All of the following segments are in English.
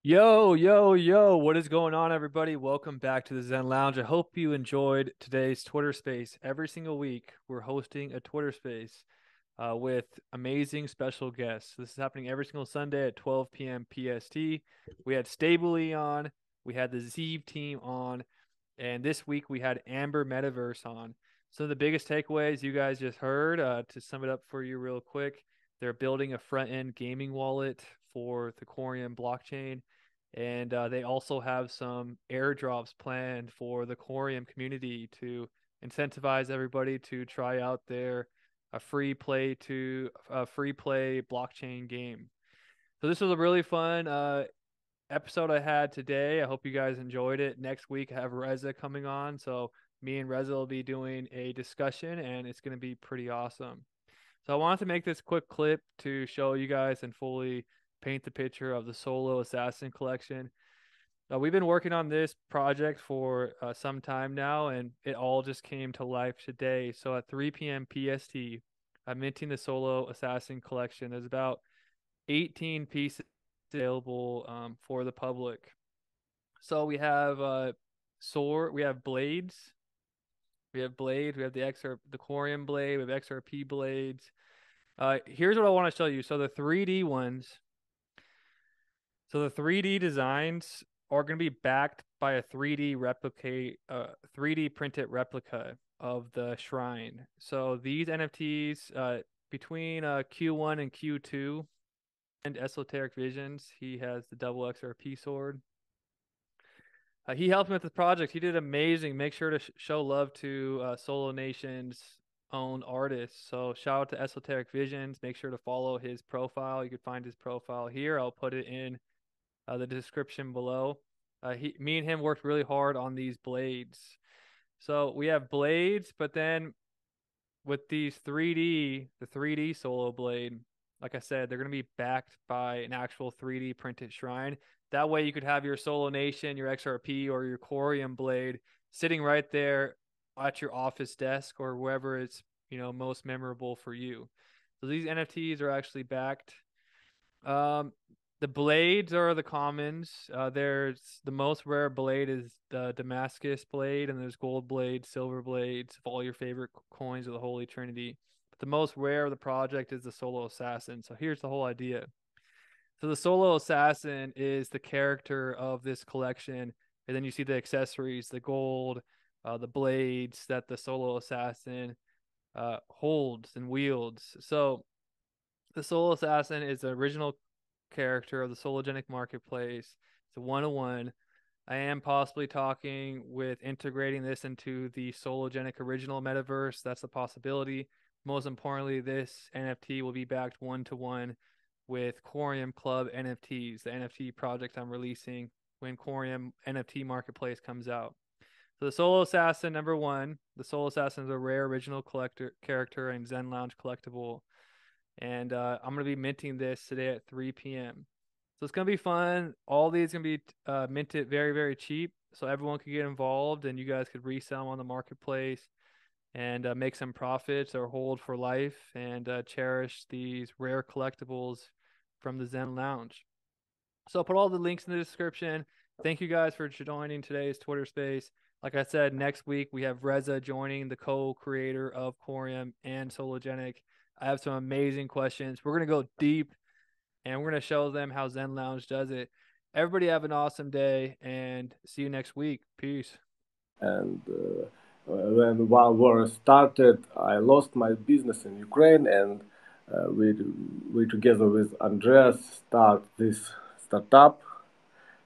Yo, yo, yo, what is going on, everybody? Welcome back to the Zen Lounge. I hope you enjoyed today's Twitter space. Every single week, we're hosting a Twitter space with amazing special guests. This is happening every single Sunday at 12 p.m. PST. We had Stably on, we had the Zeev team on, and this week we had Amber Metaverse on. Some of the biggest takeaways you guys just heard, to sum it up for you real quick, they're building a front end gaming wallet for the Coreum blockchain. And they also have some airdrops planned for the Coreum community to incentivize everybody to try out their a free play blockchain game. So this was a really fun episode I had today. I hope you guys enjoyed it. Next week I have Reza coming on, so me and Reza will be doing a discussion, and it's going to be pretty awesome. So I wanted to make this quick clip to show you guys and fully paint the picture of the Solo Assassin collection. We've been working on this project for some time now, and it all just came to life today. So at 3 p.m. PST, I'm minting the Solo Assassin collection. There's about 18 pieces available for the public. So we have sword, we have blades, we have the Corium blade, we have XRP blades. Here's what I want to show you. So the 3D designs are going to be backed by a 3D printed replica of the shrine. So these NFTs, between Q1 and Q2, and Esoteric Visions, he has the double XRP sword. He helped me with the project. He did amazing. Make sure to show love to Solo Nation's own artists. So shout out to Esoteric Visions. Make sure to follow his profile. You can find his profile here. I'll put it in the description below. Me and him worked really hard on these blades. So we have blades, but then with the 3D solo blade, like I said, they're going to be backed by an actual 3D printed shrine. That way you could have your Solo Nation, your XRP, or your Corium blade sitting right there at your office desk or wherever it's, most memorable for you. So these NFTs are actually backed. Um, the blades are the commons. There's the most rare blade is the Damascus blade, and there's gold blades, silver blades of all your favorite coins of the Holy Trinity. But the most rare of the project is the Solo Assassin. So here's the whole idea. So the Solo Assassin is the character of this collection, and then you see the accessories, the gold, the blades that the Solo Assassin holds and wields. So the Soul Assassin is the original character of the Sologenic marketplace. It's a 101. I am possibly talking with integrating this into the Sologenic original metaverse. That's a possibility. Most importantly, this NFT will be backed one to one with Coreum Club NFTs, the NFT project I'm releasing when Coreum NFT Marketplace comes out. So the Solo Assassin number one, the Solo Assassin is a rare original collector character and Zen Lounge collectible, and I'm gonna be minting this today at 3 p.m. So it's gonna be fun. All these gonna be minted very, very cheap, so everyone could get involved, and you guys could resell them on the marketplace and make some profits or hold for life and cherish these rare collectibles from the Zen Lounge. So I'll put all the links in the description. Thank you guys for joining today's Twitter space. Like I said, next week we have Reza joining, the co-creator of Coreum and Sologenic. I have some amazing questions. We're going to go deep, and we're going to show them how Zen Lounge does it. Everybody have an awesome day, and see you next week. Peace. And when one war started, I lost my business in Ukraine, and we together with Andreas start this startup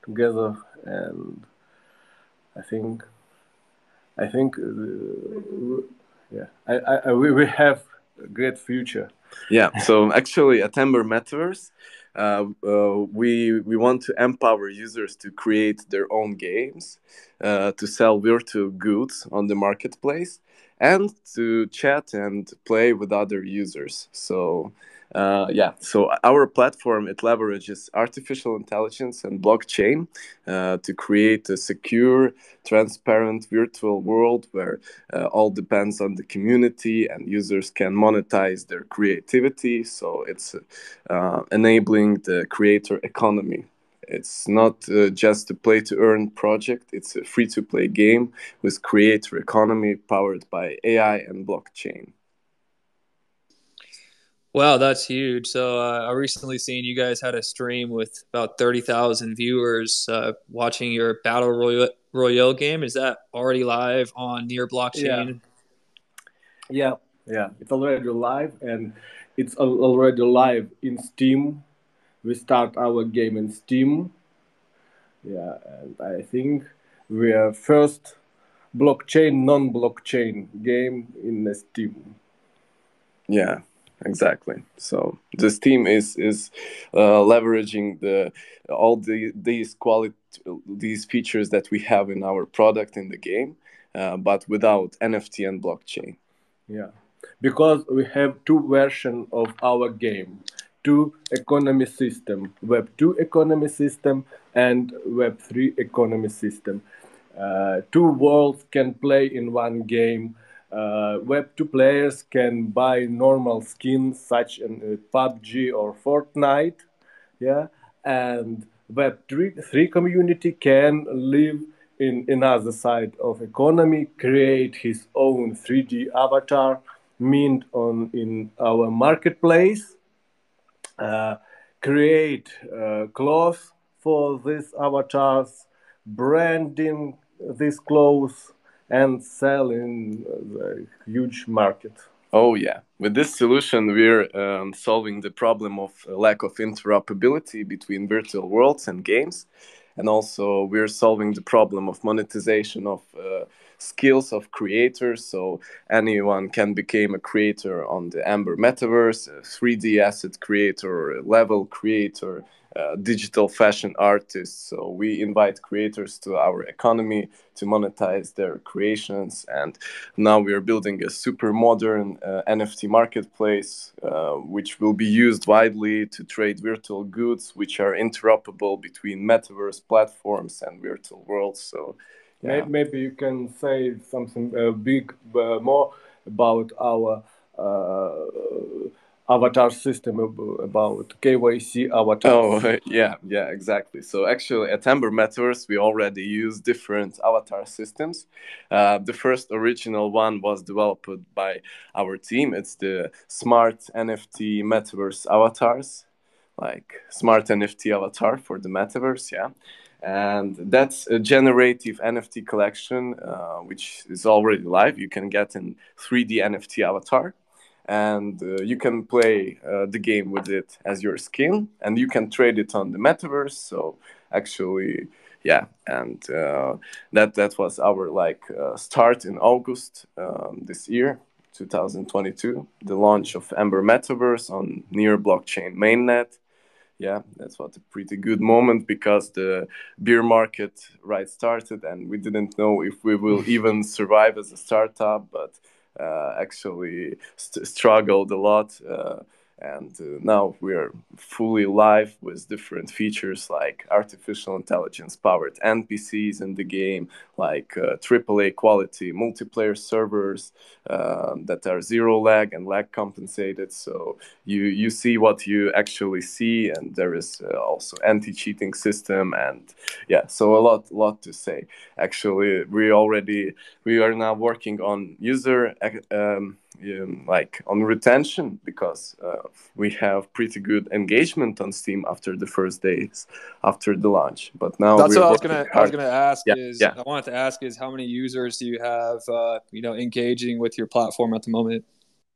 together, and I think yeah, we have a great future. Yeah, so actually at Amber Metaverse, we want to empower users to create their own games, to sell virtual goods on the marketplace, and to chat and play with other users. So yeah, so our platform, it leverages artificial intelligence and blockchain to create a secure, transparent virtual world where all depends on the community and users can monetize their creativity. So it's enabling the creator economy. It's not just a play to earn project, it's a free to play game with creator economy powered by AI and blockchain. Wow, that's huge. So I recently seen you guys had a stream with about 30,000 viewers watching your Royale game. Is that already live on Near Yeah, Blockchain? yeah, yeah. It's already live, and it's already live in Steam. We start our game in Steam. Yeah, and I think we are first blockchain, non-blockchain game in the Steam. Yeah, exactly. So this team is leveraging the all these quality these features that we have in our product in the game, but without NFT and blockchain. Yeah, because we have two versions of our game, two economy system, Web 2 economy system and Web 3 economy system. Two worlds can play in one game. Web2 players can buy normal skins such as PUBG or Fortnite, yeah, and Web3 community can live in another side of economy, create his own 3D avatar, mint on in our marketplace, uh, create clothes for these avatars, branding these clothes, and sell in the huge market. Oh yeah, with this solution, we're solving the problem of lack of interoperability between virtual worlds and games, and also we're solving the problem of monetization of skills of creators. So anyone can become a creator on the Amber Metaverse, a 3D asset creator, or a level creator, digital fashion artists. So we invite creators to our economy to monetize their creations, and now we are building a super modern NFT marketplace, which will be used widely to trade virtual goods, which are interoperable between metaverse platforms and virtual worlds. So, yeah. Maybe you can say something big more about our avatar system, about KYC avatars. Oh, yeah, exactly. So actually, at Amber Metaverse, we already use different avatar systems. The first original one was developed by our team. It's the Smart NFT Metaverse avatars, like Smart NFT avatar for the Metaverse, yeah. And that's a generative NFT collection, which is already live. You can get an 3D NFT avatar, and you can play the game with it as your skin, and you can trade it on the metaverse. So actually, yeah, and that was our start in August this year, 2022, the launch of Amber Metaverse on Near Blockchain mainnet. Yeah, that's what a pretty good moment, because the beer market right started and we didn't know if we will even survive as a startup, but actually struggled a lot, and now we are fully live with different features like artificial intelligence powered NPCs in the game, like AAA quality multiplayer servers that are zero lag and lag compensated. So you see what you actually see, and there is also anti-cheating system, and yeah, so a lot to say. Actually, we are now working on user like on retention, because we have pretty good engagement on Steam after the first days after the launch, but now That's we're what working I was hard. gonna ask. Yeah, Is yeah. I wanted to ask is how many users do you have engaging with your platform at the moment?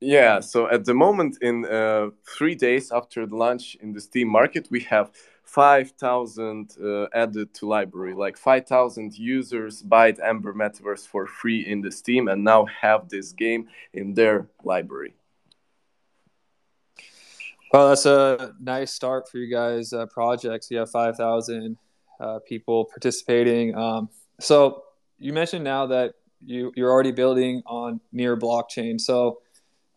Yeah, so at the moment, in 3 days after the launch in the Steam market, we have 5,000 added to library. Like 5,000 users buy Amber Metaverse for free in the Steam and now have this game in their library. Well, that's a nice start for you guys' projects. You have 5,000 people participating. So you mentioned now that you're already building on Near Blockchain. So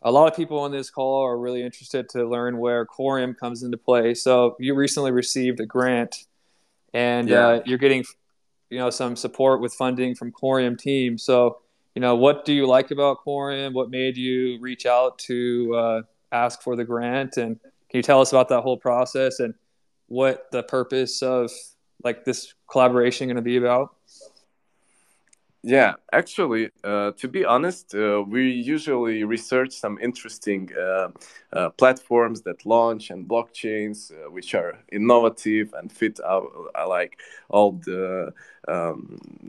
a lot of people on this call are really interested to learn where Coreum comes into play. So you recently received a grant, and Yeah. you're getting some support with funding from Coreum team. So what do you like about Coreum? What made you reach out to ask for the grant? And can you tell us about that whole process? And what the purpose of like this collaboration going to be about? Yeah, actually, to be honest, we usually research some interesting platforms that launch and blockchains which are innovative and fit our like all the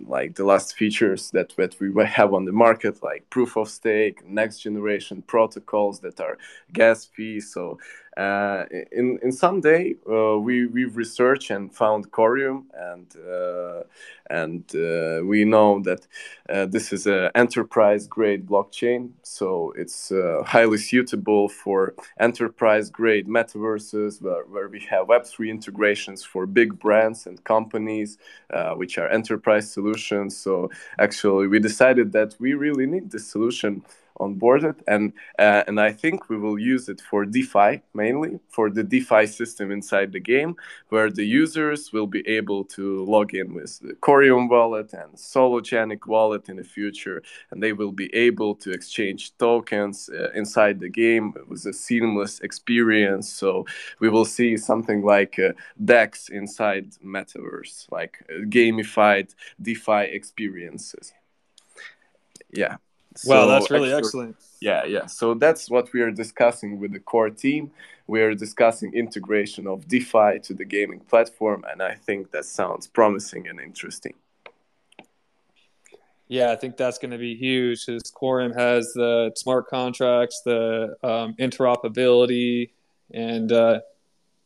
like the last features that we have on the market, like proof of stake, next generation protocols that are gas free. So in some day we've researched and found Coreum, and we know that this is an enterprise grade blockchain, so it's highly suitable for enterprise grade metaverses where we have Web3 integrations for big brands and companies, which are enterprise solutions. So actually, we decided that we really need this solution on board it, and I think we will use it for DeFi, mainly for the DeFi system inside the game, where the users will be able to log in with the Coreum wallet and Sologenic wallet in the future, and they will be able to exchange tokens inside the game with a seamless experience. So we will see something like DEX inside Metaverse, like gamified DeFi experiences. Yeah. Wow, So that's really actually, excellent. yeah. So that's what we are discussing with the core team. We are discussing integration of DeFi to the gaming platform, and I think that sounds promising and interesting. Yeah, I think that's going to be huge because Quorum has the smart contracts, the interoperability, and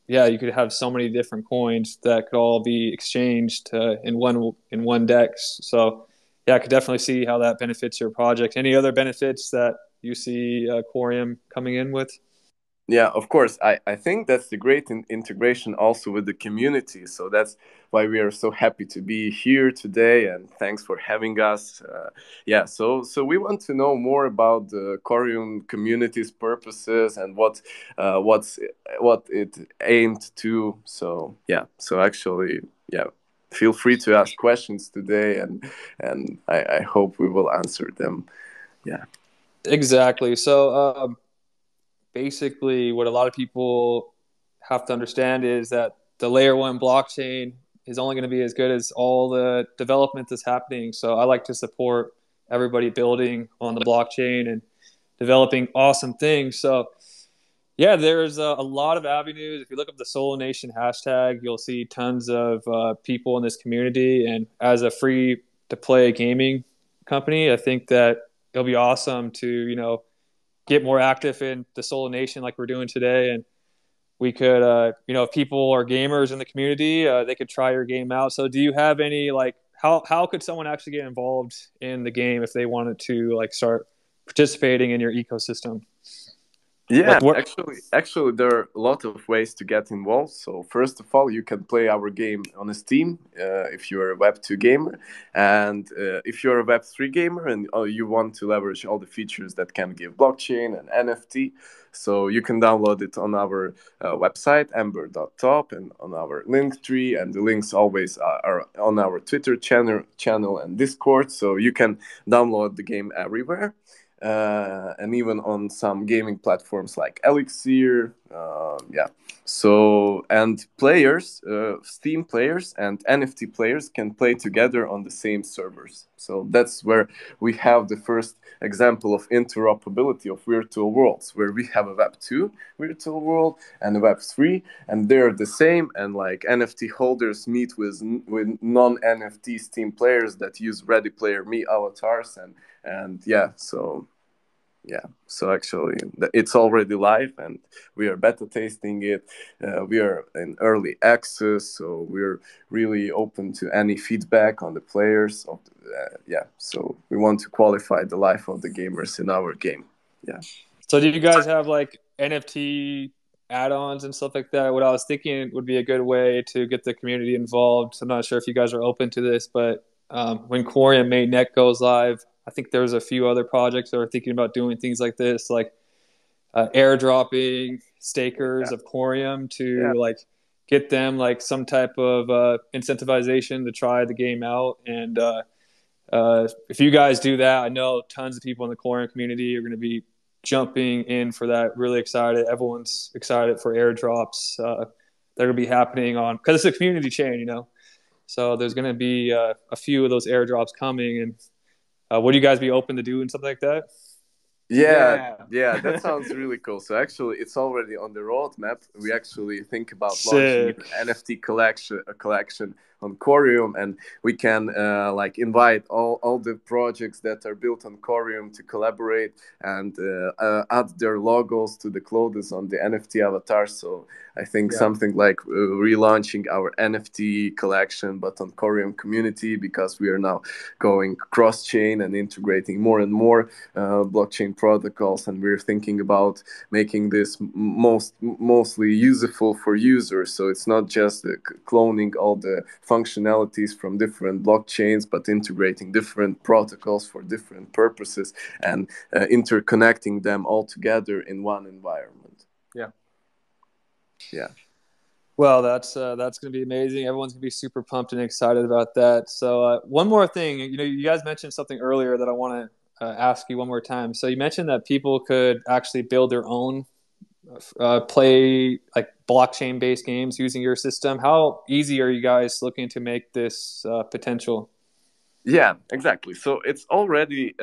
yeah, you could have so many different coins that could all be exchanged in one DEX. So yeah, I could definitely see how that benefits your project. Any other benefits that you see Quorum coming in with? Yeah, of course. I think that's the great integration also with the community. So that's why we are so happy to be here today. And thanks for having us. Yeah, so we want to know more about the Coreum community's purposes and what it aimed to. So yeah, so actually, yeah, feel free to ask questions today, and I hope we will answer them. Yeah. Exactly. So basically, what a lot of people have to understand is that the layer one blockchain is only going to be as good as all the development that's happening. So I like to support everybody building on the blockchain and developing awesome things. So yeah, there's a lot of avenues. If you look up the Solo Nation hashtag, you'll see tons of people in this community. And as a free to play gaming company, I think that it'll be awesome to get more active in the Solo Nation like we're doing today. And we could, if people are gamers in the community, they could try your game out. So do you have any, like, how could someone actually get involved in the game if they wanted to, like, start participating in your ecosystem? Yeah, Like, what? actually, there are a lot of ways to get involved. So first of all, you can play our game on Steam if you're a Web2 gamer, and if you're a Web3 gamer and you want to leverage all the features that can give blockchain and NFT, so you can download it on our website amber.top and on our link tree, and the links always are on our Twitter channel and Discord. So you can download the game everywhere and even on some gaming platforms like Elixir. Yeah. So, and players, Steam players and NFT players can play together on the same servers. So that's where we have the first example of interoperability of virtual worlds, where we have a Web2 virtual world and a Web3, and they're the same. And like NFT holders meet with non-NFT Steam players that use Ready Player Me avatars, and yeah, so actually it's already live, and we are beta testing it. We are in early access, so we're really open to any feedback on the players of yeah, so we want to qualify the life of the gamers in our game. Yeah. So do you guys have like NFT add-ons and stuff like that? What I was thinking would be a good way to get the community involved. I'm not sure if you guys are open to this, but when Quorum mainnet goes live, I think there's a few other projects that are thinking about doing things like this, like airdropping stakers Yeah. of Quorum Yeah. to like get them like some type of incentivization to try the game out. And if you guys do that, I know tons of people in the Quorum community are going to be jumping in for that. Really excited. Everyone's excited for airdrops. that are going to be happening on, because it's a community chain, you know. So there's going to be a few of those airdrops coming. And would you guys be open to doing something like that? Yeah, Yeah. yeah, that sounds really cool. So actually, it's already on the roadmap. We actually think about launching Sick. an NFT collection, a collection on Coreum, and we can like invite all the projects that are built on Coreum to collaborate and add their logos to the clothes on the NFT avatar. So I think Yeah. something like relaunching our NFT collection, but on Coreum community, because we are now going cross chain and integrating more and more blockchain protocols, and we're thinking about making this mostly useful for users. So it's not just cloning all the functionalities from different blockchains, but integrating different protocols for different purposes and interconnecting them all together in one environment. Yeah. Yeah. Well, that's going to be amazing. Everyone's going to be super pumped and excited about that. So one more thing, you know, you guys mentioned something earlier that I want to ask you one more time. So you mentioned that people could actually build their own play like blockchain based games using your system. How easy are you guys looking to make this potential? Yeah, exactly. So it's already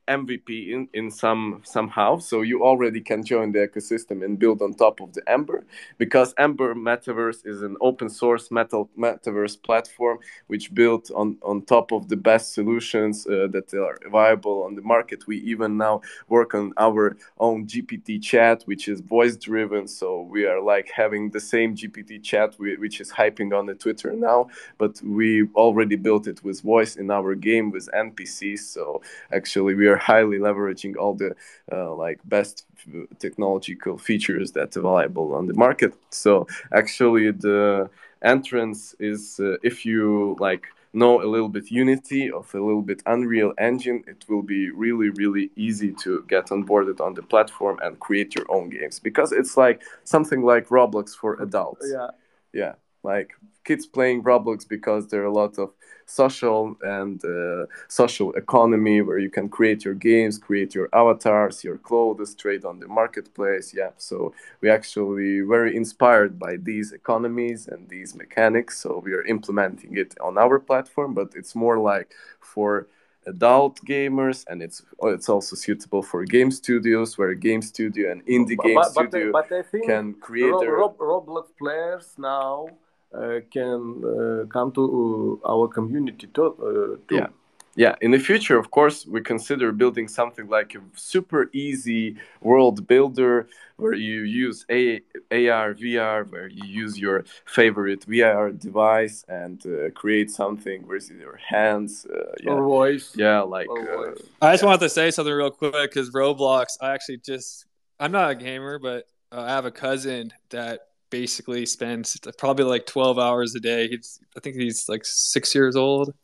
MVP in somehow. So you already can join the ecosystem and build on top of the Amber, because Amber Metaverse is an open source metaverse platform which built on top of the best solutions that are viable on the market. We even now work on our own GPT chat, which is voice driven. So we are like having the same GPT chat which is hyping on the Twitter now, but we already built it with voice in our game with NPCs. So actually we are highly leveraging all the like best technological features that are available on the market. So actually the entrance is if you like know a little bit Unity, of a little bit Unreal Engine, it will be really easy to get onboarded on the platform and create your own games, because it's like something like Roblox for adults. Yeah. Yeah, like kids playing Roblox because there are a lot of social and social economy where you can create your games, create your avatars, your clothes, trade on the marketplace. Yeah, so we actually very inspired by these economies and these mechanics. So we are implementing it on our platform, but it's more like for adult gamers, and it's also suitable for game studios, where a game studio and indie game studio But I think can create their Roblox players now can come to our community too. yeah. Yeah, in the future, of course, we consider building something like a super easy world builder where you use AR, VR, where you use your favorite VR device and create something with your hands. Or voice. Yeah, like. Or voice. I just wanted to say something real quick because Roblox, I'm not a gamer, but I have a cousin that basically spends probably like 12 hours a day. I think he's like 6 years old.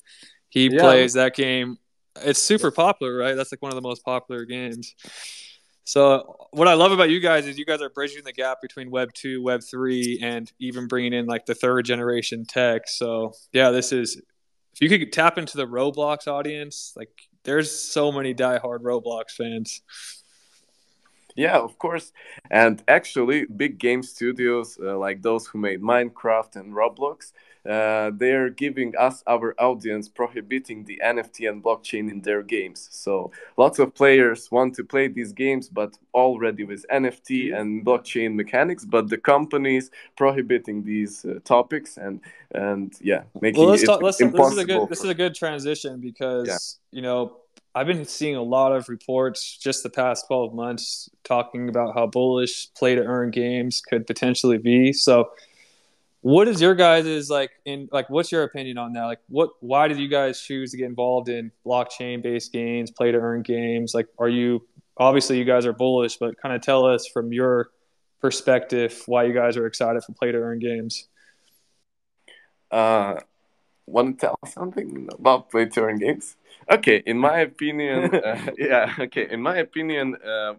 He plays that game. It's super popular, right? That's like one of the most popular games. So what I love about you guys is you guys are bridging the gap between Web 2, Web 3, and even bringing in like the third generation tech. So yeah, if you could tap into the Roblox audience, like there's so many diehard Roblox fans. Yeah, of course. And actually, big game studios like those who made Minecraft and Roblox, they're giving us, our audience, prohibiting the NFT and blockchain in their games. So lots of players want to play these games, but already with NFT and blockchain mechanics, but the companies prohibiting these topics and yeah, making Well, it impossible. this is a good transition because you know I've been seeing a lot of reports just the past 12 months talking about how bullish play to earn games could potentially be. So what is your guys' what's your opinion on that? Like why did you guys choose to get involved in blockchain based games, play to earn games? Like obviously you guys are bullish, but kind of tell us from your perspective why you guys are excited for play to earn games. Want to tell something about play to earn games? Okay, in my opinion,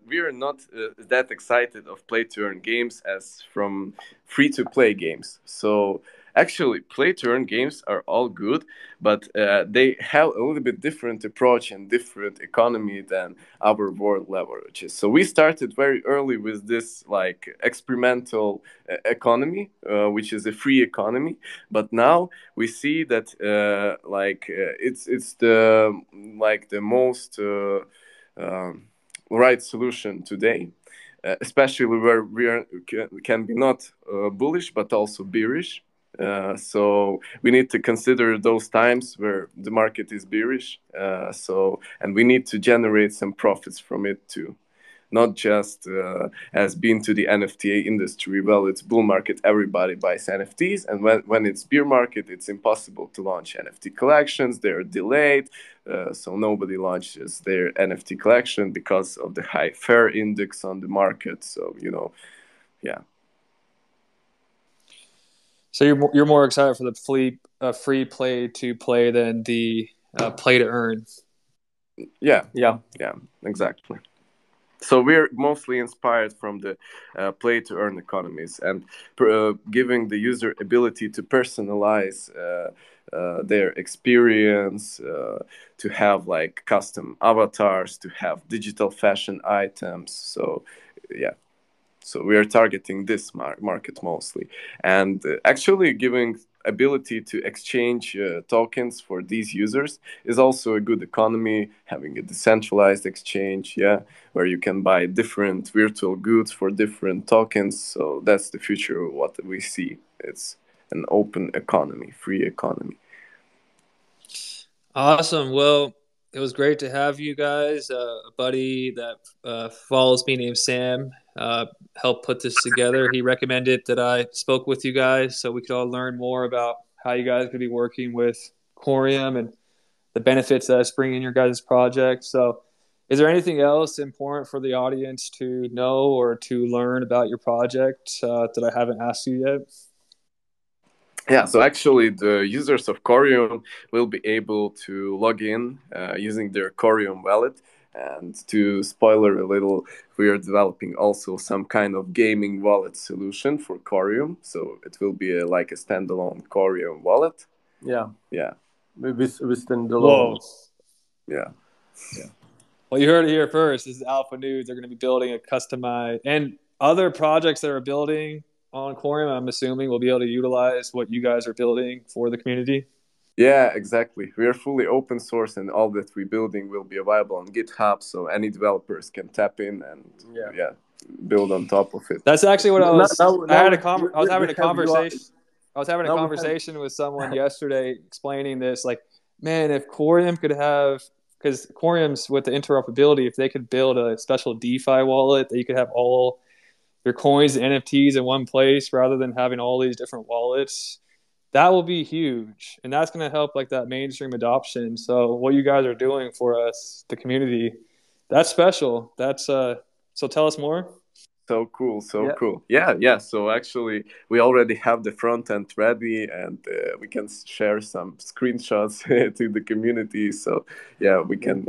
we are not that excited of play to earn games as from free to play games. So Actually, play to earn games are all good, but they have a little bit different approach and different economy than our world leverages. So we started very early with this like experimental economy, which is a free economy. But now we see that it's the like the most right solution today, especially where can be not bullish but also bearish. So we need to consider those times where the market is bearish. And we need to generate some profits from it too, not just as been to the NFT industry. Well, it's bull market, everybody buys NFTs, and when it's bear market, it's impossible to launch NFT collections. They're delayed, so nobody launches their NFT collection because of the high fair index on the market. So yeah. So you're more excited for the free play to play than the play to earn. Yeah, exactly. So we're mostly inspired from the play to earn economies and giving the user ability to personalize their experience, to have like custom avatars, to have digital fashion items. So yeah. So we are targeting this market mostly, and actually giving ability to exchange tokens for these users is also a good economy. Having a decentralized exchange, where you can buy different virtual goods for different tokens. So that's the future of what we see. It's an open economy, free economy. Awesome. Well, it was great to have you guys. A buddy that follows me named Sam helped put this together. He recommended that I spoke with you guys so we could all learn more about how you guys could be working with Coreum and the benefits that it's bringing in your guys' project. So, is there anything else important for the audience to know or to learn about your project that I haven't asked you yet? Yeah, so actually the users of Coreum will be able to log in using their Coreum wallet. And to spoiler a little, we are developing also some kind of gaming wallet solution for Coreum. So it will be like a standalone Coreum wallet. Yeah. Yeah. With standalone. Whoa. Yeah. Well, you heard it here first. This is Alpha News. They're going to be building a customized, and other projects that are building on Coreum, I'm assuming, will be able to utilize what you guys are building for the community. Yeah, exactly. We are fully open source, and all that we're building will be available on GitHub, so any developers can tap in and build on top of it. That's actually what I was. I was having a conversation. I was having a conversation with someone yesterday explaining this. Like, man, if Coreum could have, because Coreum's with the interoperability, if they could build a special DeFi wallet that you could have all your coins and NFTs in one place rather than having all these different wallets, that will be huge, and that's going to help like that mainstream adoption. So what you guys are doing for us, the community, that's special. That's so tell us more. So cool. Yeah. So actually, we already have the front end ready, and we can share some screenshots to the community. So yeah, we can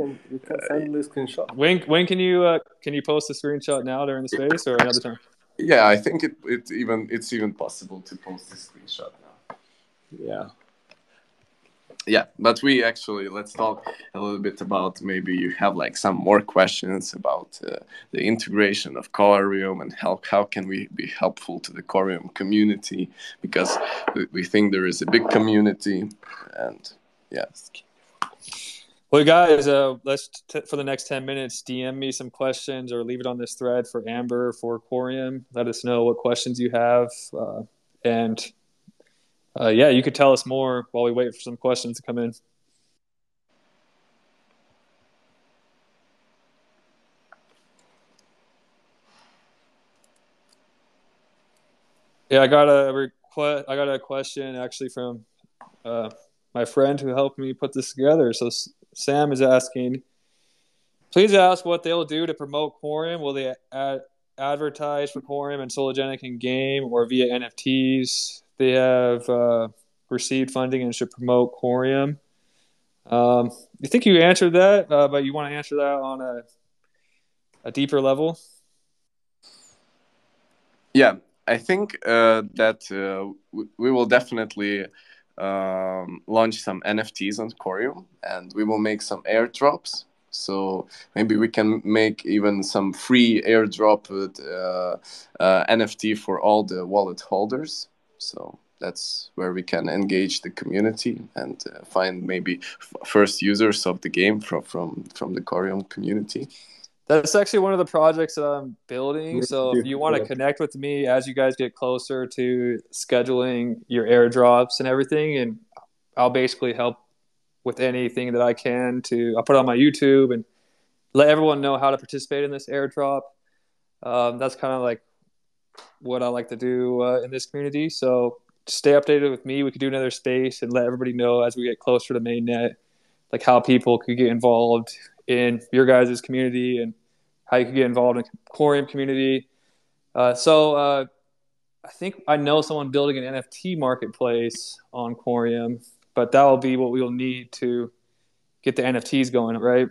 send the screenshot. When can you post a screenshot now during the space or another time? Yeah, I think it's even possible to post the screenshot now. Yeah, but let's talk a little bit about, maybe you have like some more questions about the integration of Coreum and how can we be helpful to the Coreum community, because we think there is a big community. And yes. Well, guys, let's for the next 10 minutes, DM me some questions or leave it on this thread for Amber for Coreum. Let us know what questions you have, and you could tell us more while we wait for some questions to come in. Yeah, I got a question actually from my friend who helped me put this together. So Sam is asking, please ask what they'll do to promote Coreum. Will they advertise for Coreum and Sologenic in game or via NFTs? They have received funding and should promote Coreum. You think you answered that, but you want to answer that on a deeper level? Yeah. I think that we will definitely launch some NFTs on Coreum, and we will make some airdrops. So maybe we can make even some free airdrop with NFT for all the wallet holders. So that's where we can engage the community and find maybe first users of the game from the Coreum community. That's actually one of the projects that I'm building. So if you want to connect with me as you guys get closer to scheduling your airdrops and everything, and I'll basically help with anything that I can to. I'll put it on my YouTube and let everyone know how to participate in this airdrop. That's kind of like what I like to do in this community. So stay updated with me. We could do another space and let everybody know as we get closer to mainnet, like how people could get involved in your guys' community and how you could get involved in Coreum community. I think I know someone building an NFT marketplace on Coreum, but that will be what we will need to get the NFTs going, right?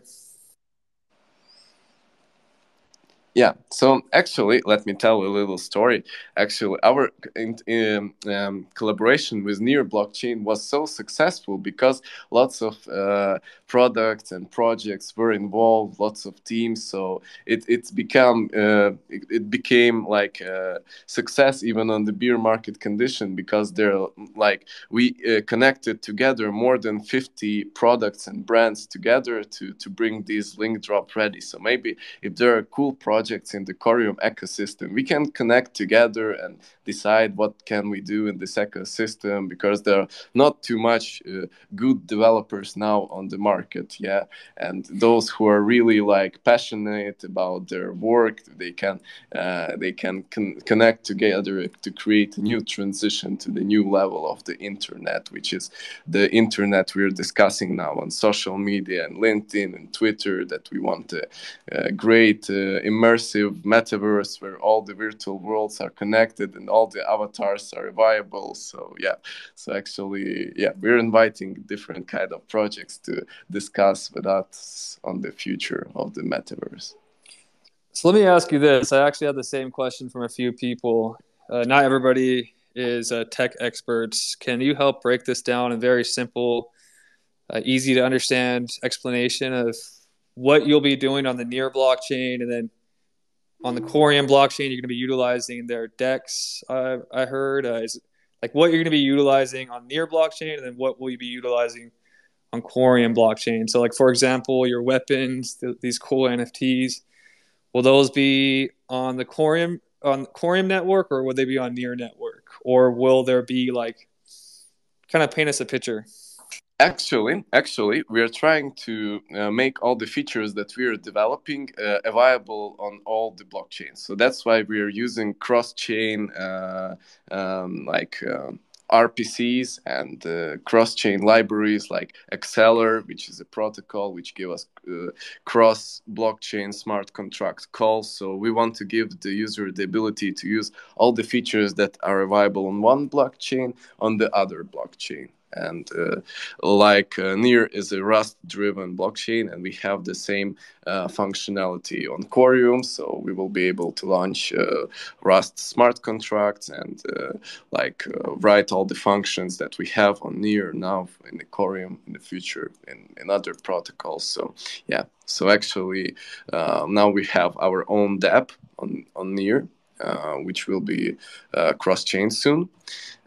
Yeah, so actually, let me tell a little story. Actually, our collaboration with Near Blockchain was so successful because lots of products and projects were involved, lots of teams. So it became like a success even on the beer market condition, because they're like we connected together more than 50 products and brands together to bring these link drop ready. So maybe if there are cool projects in the Coreum ecosystem, we can connect together and decide what can we do in this ecosystem, because there are not too much good developers now on the market. Yeah, and those who are really like passionate about their work, they can connect together to create a new transition to the new level of the internet, which is the internet we're discussing now on social media and LinkedIn and Twitter, that we want a great immersive metaverse where all the virtual worlds are connected and all the avatars are viable. So yeah, so actually, yeah, we're inviting different kind of projects to discuss with us on the future of the metaverse. So let me ask you this. I actually had the same question from a few people. Not everybody is tech experts. Can you help break this down in very simple, easy to understand explanation of what you'll be doing on the Near blockchain, and then on the Coreum blockchain, you're going to be utilizing their DEX. I heard is like what you're going to be utilizing on Near blockchain, and then what will you be utilizing on Coreum blockchain. So, like for example, your weapons, these cool NFTs, will those be on the Coreum network, or would they be on Near network, or will there be like kind of paint us a picture? Actually, we are trying to make all the features that we are developing available on all the blockchains. So that's why we are using cross-chain RPCs and cross-chain libraries like Acceler, which is a protocol which give us cross-blockchain smart contract calls. So we want to give the user the ability to use all the features that are available on one blockchain on the other blockchain. And Near is a Rust-driven blockchain, and we have the same functionality on Coreum, so we will be able to launch Rust smart contracts and write all the functions that we have on Near now in the Coreum in the future in other protocols. So yeah, so actually now we have our own dApp on Near, which will be cross-chain soon.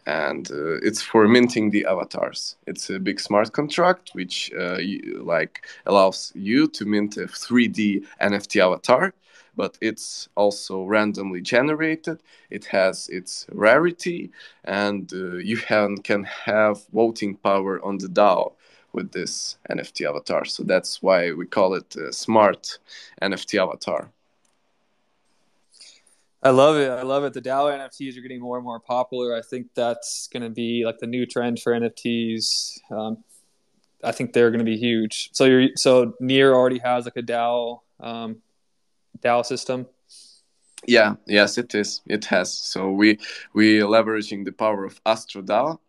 And it's for minting the avatars. It's a big smart contract which allows you to mint a 3D NFT avatar, but it's also randomly generated. It has its rarity, and you can have voting power on the DAO with this NFT avatar. So that's why we call it a smart NFT avatar. I love it. I love it. The DAO NFTs are getting more and more popular. I think that's going to be like the new trend for NFTs. I think they're going to be huge. So Near already has like a DAO system. Yeah, yes, it is. It has. So we leveraging the power of AstroDAO,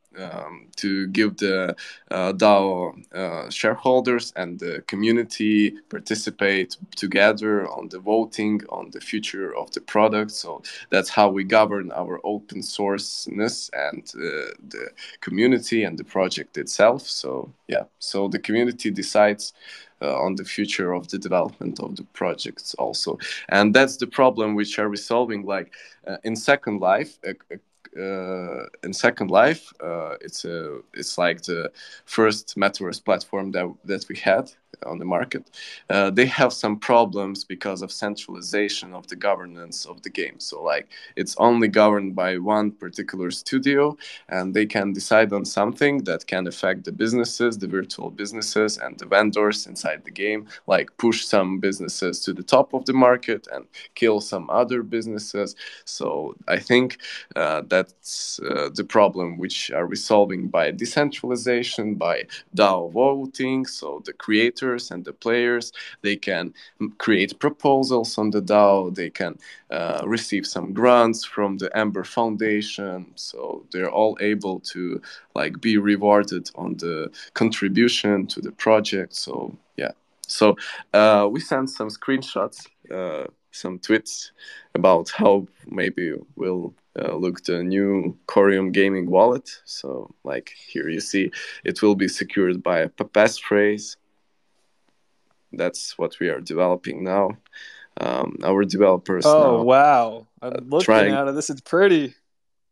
to give the DAO shareholders and the community participate together on the voting on the future of the product. So that's how we govern our open sourceness and the community and the project itself. So yeah, so the community decides on the future of the development of the projects also, and that's the problem which are resolving. Like in Second Life, it's like the first metaverse platform that we had on the market. They have some problems because of centralization of the governance of the game. So like it's only governed by one particular studio, and they can decide on something that can affect the businesses, the virtual businesses, and the vendors inside the game. Like push some businesses to the top of the market and kill some other businesses. So I think that's the problem which are resolving by decentralization, by DAO voting. So the creators and the players, they can create proposals on the DAO. They can receive some grants from the Amber Foundation. So they're all able to like be rewarded on the contribution to the project. So yeah. So we sent some screenshots, some tweets about how maybe we'll look the new Coreum gaming wallet. So like here you see it will be secured by a passphrase. That's what we are developing now. Our developers Oh now wow! I'm looking trying. at it. This is pretty.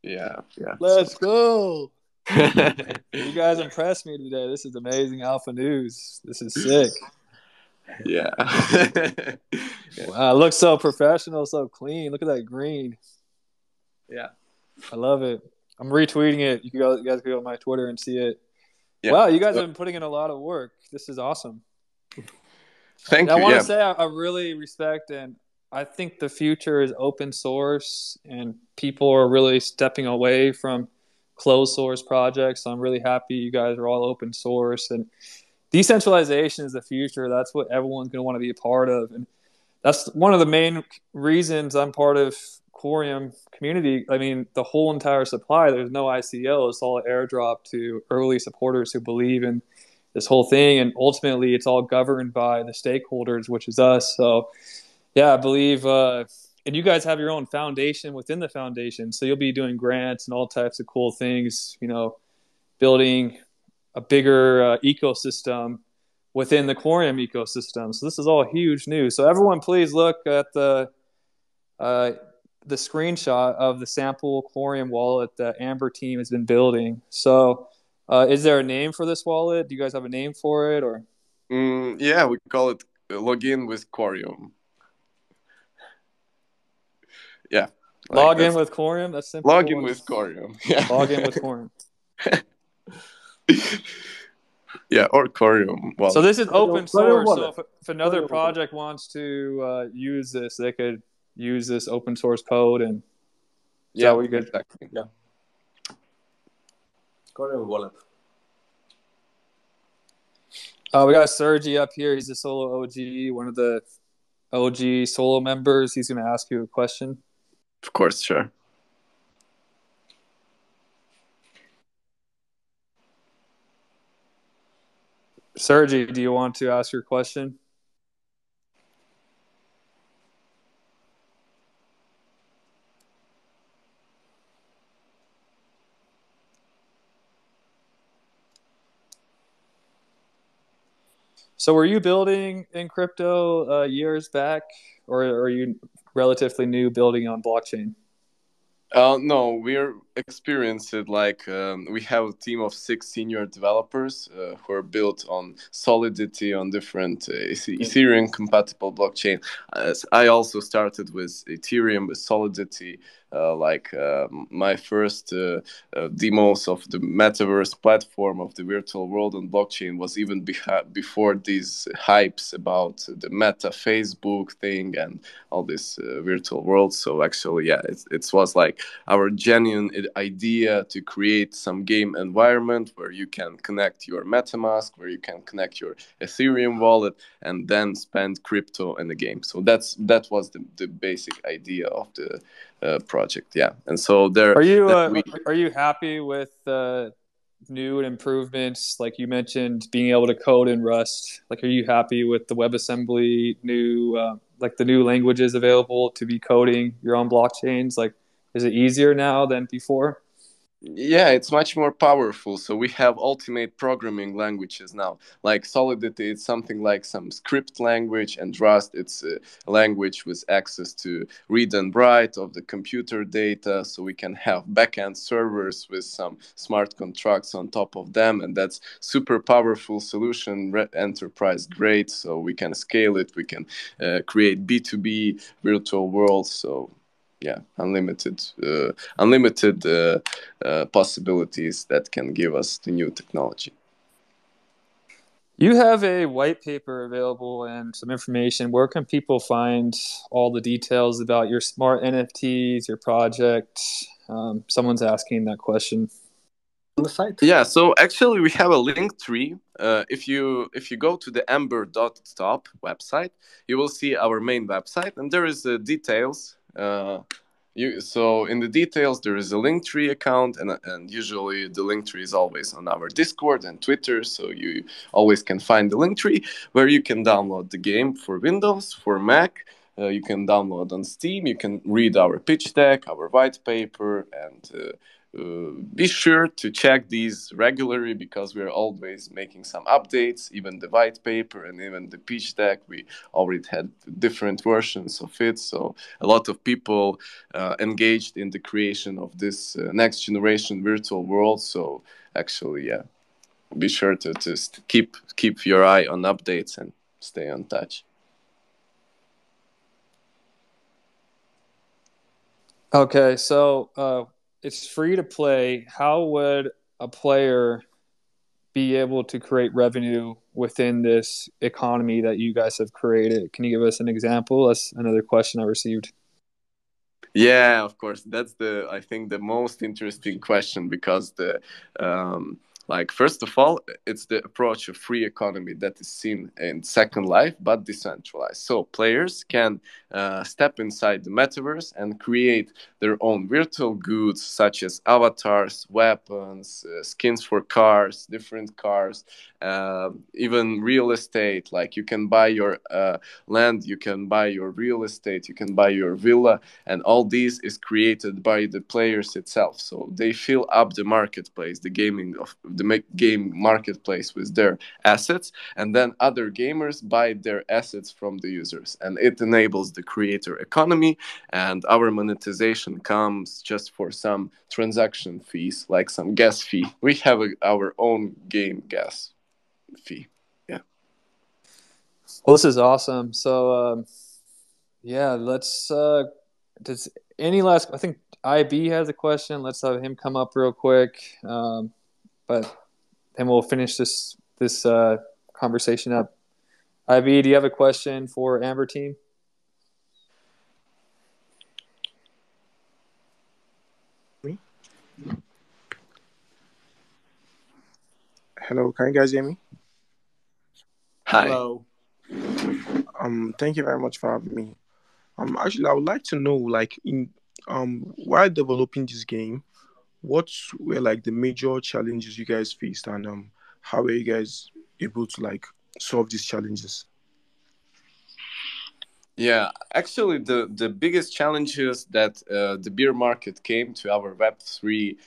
Yeah. Let's go. You guys impressed me today. This is amazing alpha news. This is sick. Yeah. Wow, it looks so professional, so clean. Look at that green. Yeah. I love it. I'm retweeting it. You guys can go on my Twitter and see it. Yeah. Wow, you guys have been putting in a lot of work. This is awesome. Thank I you. want Yeah. to say I really respect, and I think the future is open source, and people are really stepping away from closed source projects. So I'm really happy you guys are all open source, and decentralization is the future. That's what everyone's going to want to be a part of, and that's one of the main reasons I'm part of Coreum community. I mean, the whole entire supply, there's no ICO. It's all airdrop to early supporters who believe in this whole thing. And ultimately, it's all governed by the stakeholders, which is us. So, yeah, I believe, and you guys have your own foundation within the foundation. So you'll be doing grants and all types of cool things, you know, building a bigger ecosystem within the Coreum ecosystem. So this is all huge news. So everyone, please look at the screenshot of the sample Coreum wallet that Amber team has been building. So is there a name for this wallet? Do you guys have a name for it, or? Yeah, we call it login with Coreum. Yeah. Log in with Coreum? That's simple. Log in with Coreum. Yeah. Log in with Coreum. Yeah, or Coreum. Well, so this is open source. So if another Coreum project wants to use this, they could use this open source code, and yeah, what you could... exactly. Yeah. Coreum wallet. We got Sergi up here. He's a solo OG, one of the OG solo members. He's going to ask you a question. Of course, sure. Sergi, do you want to ask your question? So were you building in crypto years back, or are you relatively new building on blockchain? No, we're experienced. Like we have a team of 6 senior developers who are built on Solidity on different Ethereum compatible blockchain. I also started with Ethereum with Solidity. My first demos of the metaverse platform of the virtual world on blockchain was even before these hypes about the Meta Facebook thing and all this virtual world. So actually, yeah, it was like our genuine idea to create some game environment where you can connect your MetaMask, where you can connect your Ethereum wallet, and then spend crypto in the game. So that was the basic idea of the project. Yeah, and so there. Are you happy with new improvements? Like you mentioned, being able to code in Rust. Like, are you happy with the WebAssembly new, like the new languages available to be coding your own blockchains? Like, is it easier now than before? Yeah, it's much more powerful. So we have ultimate programming languages now. Like Solidity, it's something like some script language, and Rust, it's a language with access to read and write of the computer data. So we can have backend servers with some smart contracts on top of them, and that's super powerful solution, enterprise grade. So we can scale it. We can create B2B virtual worlds. So yeah, unlimited possibilities that can give us the new technology. You have a white paper available and some information. Where can people find all the details about your smart NFTs, your project? Someone's asking that question. On the site? Yeah, so actually we have a link tree. If you go to the amber.top website, you will see our main website, and there is details. So in the details there is a Linktree account, and usually the Linktree is always on our Discord and Twitter, so you always can find the Linktree where you can download the game for Windows, for Mac. You can download on Steam. You can read our pitch deck, our white paper, and be sure to check these regularly because we're always making some updates. Even the white paper and even the pitch deck, we already had different versions of it. So a lot of people engaged in the creation of this next generation virtual world. So actually, yeah, be sure to just keep your eye on updates and stay on touch. Okay, so it's free to play. How would a player be able to create revenue within this economy that you guys have created? Can you give us an example? That's another question I received. Yeah, of course. That's I think the most interesting question because um, like first of all, it's the approach of free economy that is seen in Second Life, but decentralized. So players can step inside the metaverse and create their own virtual goods such as avatars, weapons, skins for cars, different cars, even real estate. Like you can buy your land, you can buy your real estate, you can buy your villa, and all these is created by the players itself. So they fill up the marketplace, game marketplace with their assets, and then other gamers buy their assets from the users, and it enables the creator economy. And our monetization comes just for some transaction fees, like some gas fee. We have our own game gas fee. Yeah. Well, this is awesome. So, yeah, let's. Does any last? I think IB has a question. Let's have him come up real quick. But then we'll finish this conversation up. IB, do you have a question for Amber team? Me? Hello, can you guys hear me? Hi. Hello. Thank you very much for having me. Actually, I would like to know, like, while developing this game, what were like the major challenges you guys faced, and how were you guys able to like solve these challenges? Yeah, actually, the biggest challenge is that the beer market came to our Web3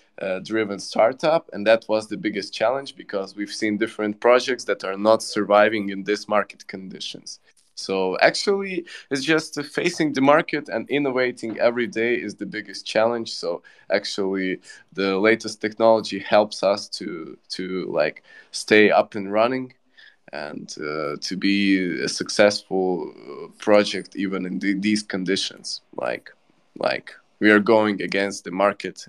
driven startup, and that was the biggest challenge because we've seen different projects that are not surviving in this market conditions. So actually, it's just facing the market and innovating every day is the biggest challenge. So actually, the latest technology helps us to like stay up and running and to be a successful project even in these conditions, like we are going against the market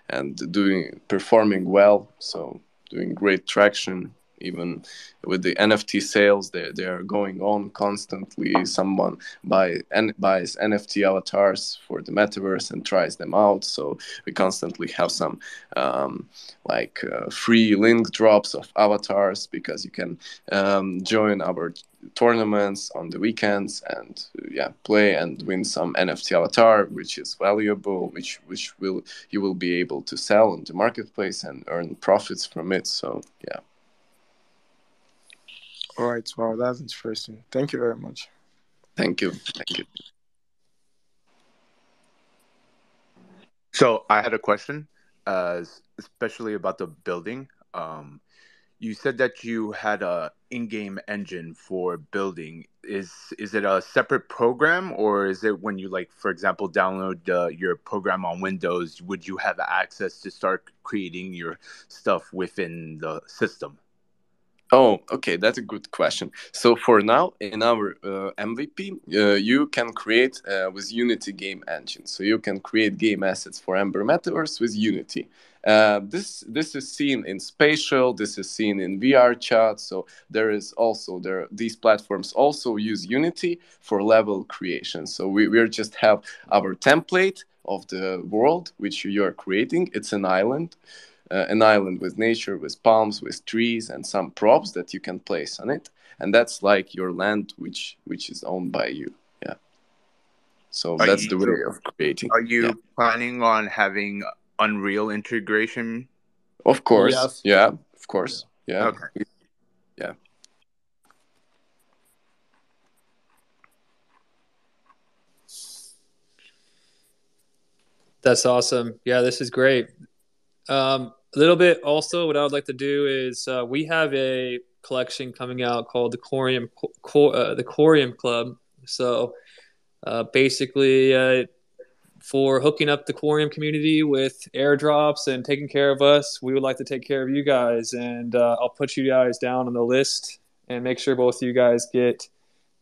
and doing performing well, so doing great traction even with the NFT sales, they are going on constantly. Someone buys NFT avatars for the metaverse and tries them out. So we constantly have some free link drops of avatars, because you can join our tournaments on the weekends and play and win some NFT avatar, which is valuable, which you will be able to sell on the marketplace and earn profits from it. So yeah. All right. Wow, that's interesting. Thank you very much. Thank you. So I had a question, especially about the building. You said that you had a in-game engine for building. Is it a separate program, or is it when you, like, for example, download your program on Windows, would you have access to start creating your stuff within the system? Oh, okay, that's a good question. So for now, in our MVP, you can create with Unity game engine. So you can create game assets for Amber Metaverse with Unity. This is seen in spatial. This is seen in VR chat. So these platforms also use Unity for level creation. So we just have our template of the world which you are creating. It's an island. An island with nature, with palms, with trees, and some props that you can place on it, and that's like your land, which is owned by you. Yeah. So that's the way of creating. Are you planning on having Unreal integration? Of course. Yes. Yeah. Of course. Yeah. Okay. Yeah. That's awesome. Yeah, this is great. A little bit also, what I would like to do is we have a collection coming out called the Coreum Club. So basically, for hooking up the Coreum community with airdrops and taking care of us, we would like to take care of you guys. And I'll put you guys down on the list and make sure both of you guys get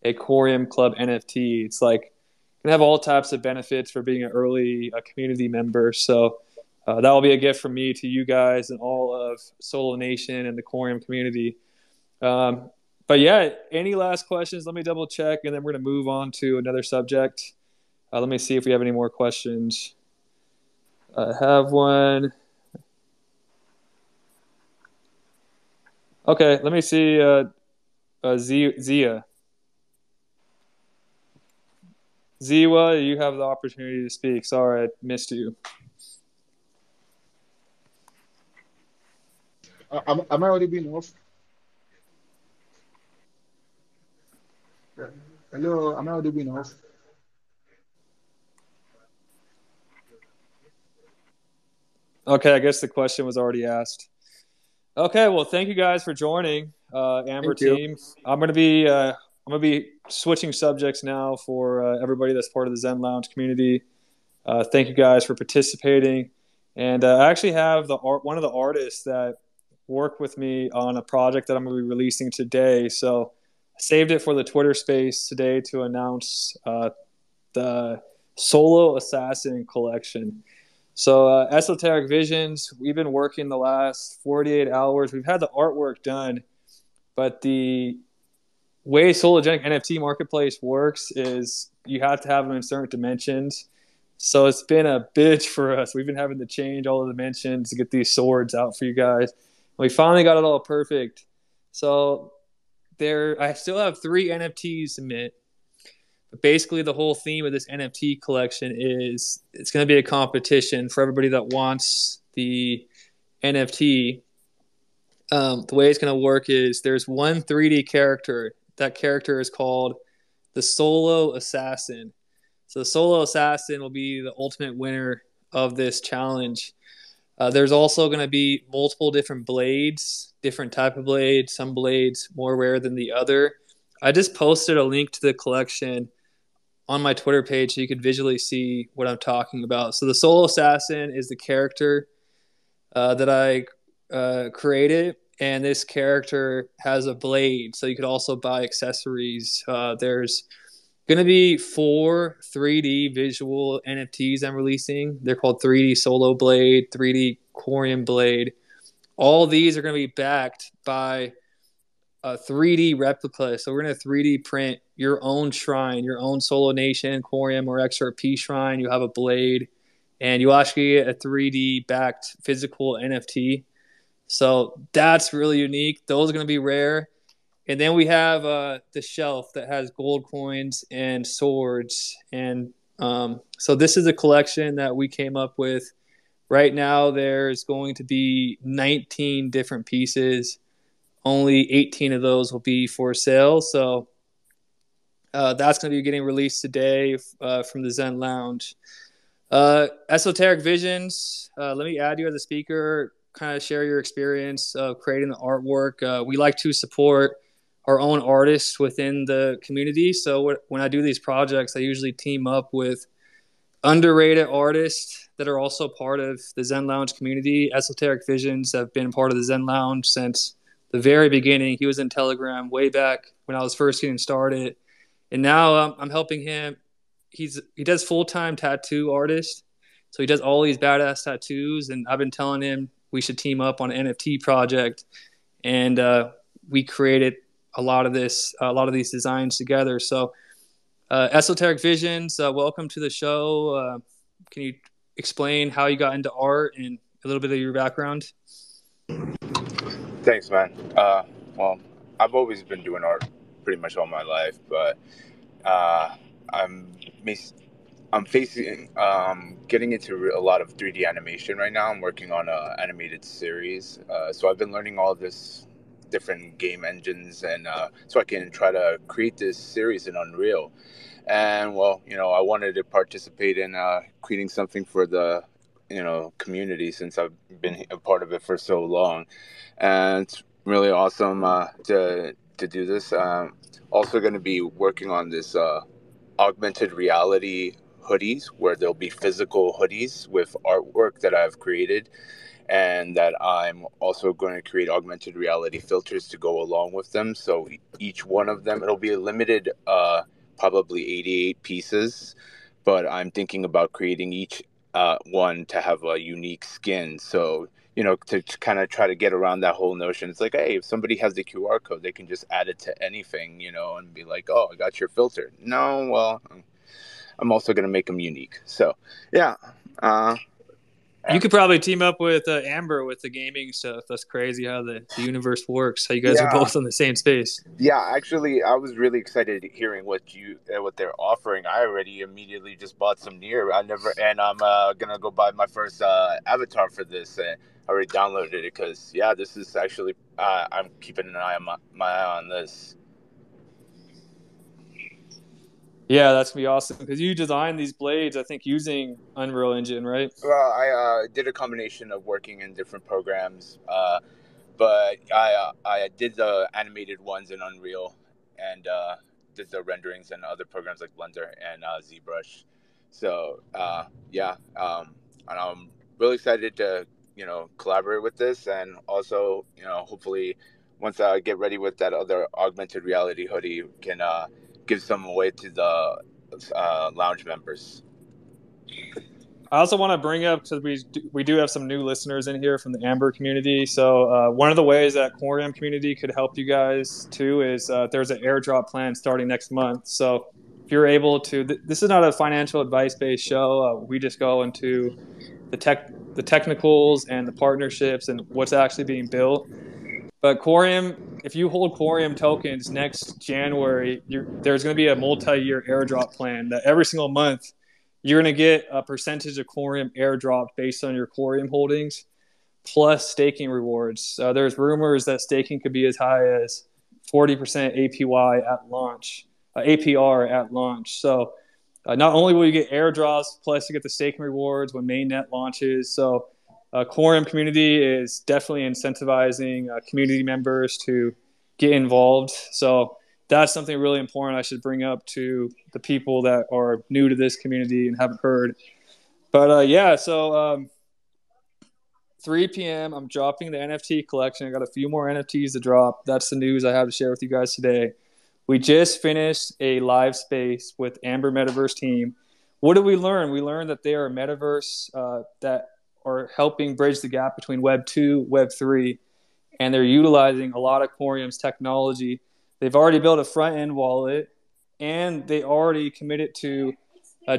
a Coreum Club NFT. It's like going to have all types of benefits for being an early community member. So that will be a gift from me to you guys and all of Solo Nation and the Coreum community. But yeah, any last questions? Let me double check, and then we're going to move on to another subject. Let me see if we have any more questions. I have one. Okay, let me see. Zia. Ziwa, you have the opportunity to speak. Sorry, I missed you. Am I already being off? Hello, am I already being off? Okay, I guess the question was already asked. Okay, well, thank you guys for joining, Amber team. I'm gonna be switching subjects now for everybody that's part of the Zen Lounge community. Thank you guys for participating, and I actually have one of the artists that worked with me on a project that I'm going to be releasing today. So I saved it for the Twitter space today to announce the Solo Assassin collection. So Esoteric Visions, we've been working the last 48 hours. We've had the artwork done, but the way Sologenic NFT marketplace works is you have to have them in certain dimensions. So it's been a bitch for us. We've been having to change all the dimensions to get these swords out for you guys. We finally got it all perfect. So I still have 3 NFTs to mint. But basically, the whole theme of this NFT collection is it's going to be a competition for everybody that wants the NFT. The way it's going to work is there's one 3D character. That character is called the Solo Assassin. So the Solo Assassin will be the ultimate winner of this challenge. There's also going to be multiple different blades, different type of blades, some blades more rare than the other. I just posted a link to the collection on my Twitter page so you could visually see what I'm talking about. So the Solo Assassin is the character that I created, and this character has a blade, so you could also buy accessories. There's going to be 4 3D visual NFTs I'm releasing. They're called 3D Solo Blade, 3D Coreum Blade. All these are going to be backed by a 3D replica. So we're going to 3D print your own shrine, your own Solo Nation, Coreum, or XRP shrine. You have a blade, and you actually get a 3D backed physical NFT. So that's really unique. Those are going to be rare. And then we have the shelf that has gold coins and swords. And so this is a collection that we came up with. Right now, there's going to be 19 different pieces. Only 18 of those will be for sale. So that's going to be getting released today from the Zen Lounge. Esoteric Visions, let me add you as a speaker, kind of share your experience of creating the artwork. We like to support our own artists within the community. So when I do these projects, I usually team up with underrated artists that are also part of the Zen Lounge community. Esoteric Visions have been part of the Zen Lounge since the very beginning. He was in Telegram way back when I was first getting started. And now I'm helping him. He does full-time tattoo artist. So he does all these badass tattoos. And I've been telling him we should team up on an NFT project. And we created a lot of these designs together. So Esoteric Visions, welcome to the show. Can you explain how you got into art and a little bit of your background? Thanks, man. Well, I've always been doing art pretty much all my life, but I'm facing getting into a lot of 3D animation right now. I'm working on an animated series, so I've been learning all this different game engines, and so I can try to create this series in Unreal. And well, I wanted to participate in creating something for the community, since I've been a part of it for so long, and it's really awesome to do this. Also going to be working on this augmented reality hoodies, where there'll be physical hoodies with artwork that I've created, and that I'm also going to create augmented reality filters to go along with them. So each one of them, it'll be a limited probably 88 pieces, but I'm thinking about creating each one to have a unique skin. So to kind of try to get around that whole notion. It's like, hey, if somebody has the QR code, they can just add it to anything, and be like, oh, I got your filter. No, well, I'm also going to make them unique. So, yeah. You could probably team up with Amber with the gaming stuff. That's crazy how the universe works, how you guys are both in the same space. Yeah, actually, I was really excited hearing what they're offering. I already immediately just bought some Nier. I'm going to go buy my first avatar for this. I already downloaded it because, this is actually, I'm keeping an eye on my eye on this. Yeah, that's gonna be awesome because you designed these blades, I think, using Unreal Engine, right? Well, I did a combination of working in different programs, but I did the animated ones in Unreal, and did the renderings in other programs like Blender and ZBrush. So and I'm really excited to collaborate with this, and also hopefully once I get ready with that other augmented reality hoodie, can give some away to the lounge members. I also want to bring up, because we do have some new listeners in here from the Amber community. So one of the ways that Coreum community could help you guys too is there's an airdrop plan starting next month. So if you're able to, this is not a financial advice-based show. We just go into the technicals and the partnerships and what's actually being built. But Coreum, if you hold Coreum tokens next January, there's going to be a multi-year airdrop plan that every single month you're going to get a percentage of Coreum airdrop based on your Coreum holdings, plus staking rewards. There's rumors that staking could be as high as 40% APY at launch, APR at launch. So not only will you get airdrops, plus you get the staking rewards when mainnet launches. So Coreum community is definitely incentivizing community members to get involved. So that's something really important I should bring up to the people that are new to this community and haven't heard. But so 3 p.m. I'm dropping the NFT collection. I got a few more NFTs to drop. That's the news I have to share with you guys today. We just finished a live space with Amber Metaverse team. What did we learn? We learned that they are a metaverse that are helping bridge the gap between Web 2, Web 3. and they're utilizing a lot of Coreum's technology. They've already built a front-end wallet, and they already committed to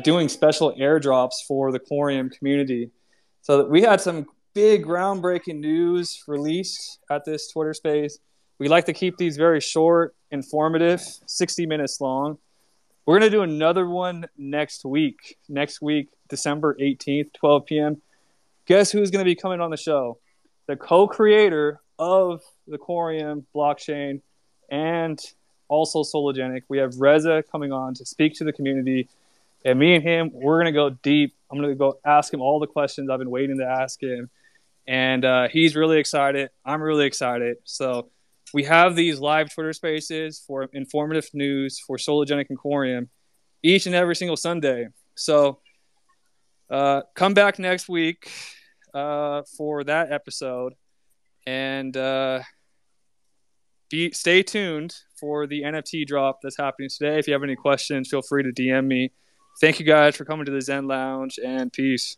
doing special airdrops for the Coreum community. So we had some big groundbreaking news released at this Twitter space. We like to keep these very short, informative, 60 minutes long. We're going to do another one next week. Next week, December 18th, 12 p.m. Guess who's going to be coming on the show? The co-creator of the Coreum blockchain and also Sologenic. We have Reza coming on to speak to the community. And me and him, we're going to go deep. I'm going to go ask him all the questions I've been waiting to ask him. And he's really excited. I'm really excited. So we have these live Twitter spaces for informative news for Sologenic and Coreum each and every single Sunday. So come back next week for that episode. And stay tuned for the NFT drop that's happening today. If you have any questions, feel free to DM me. Thank you guys for coming to the Zen Lounge, and peace.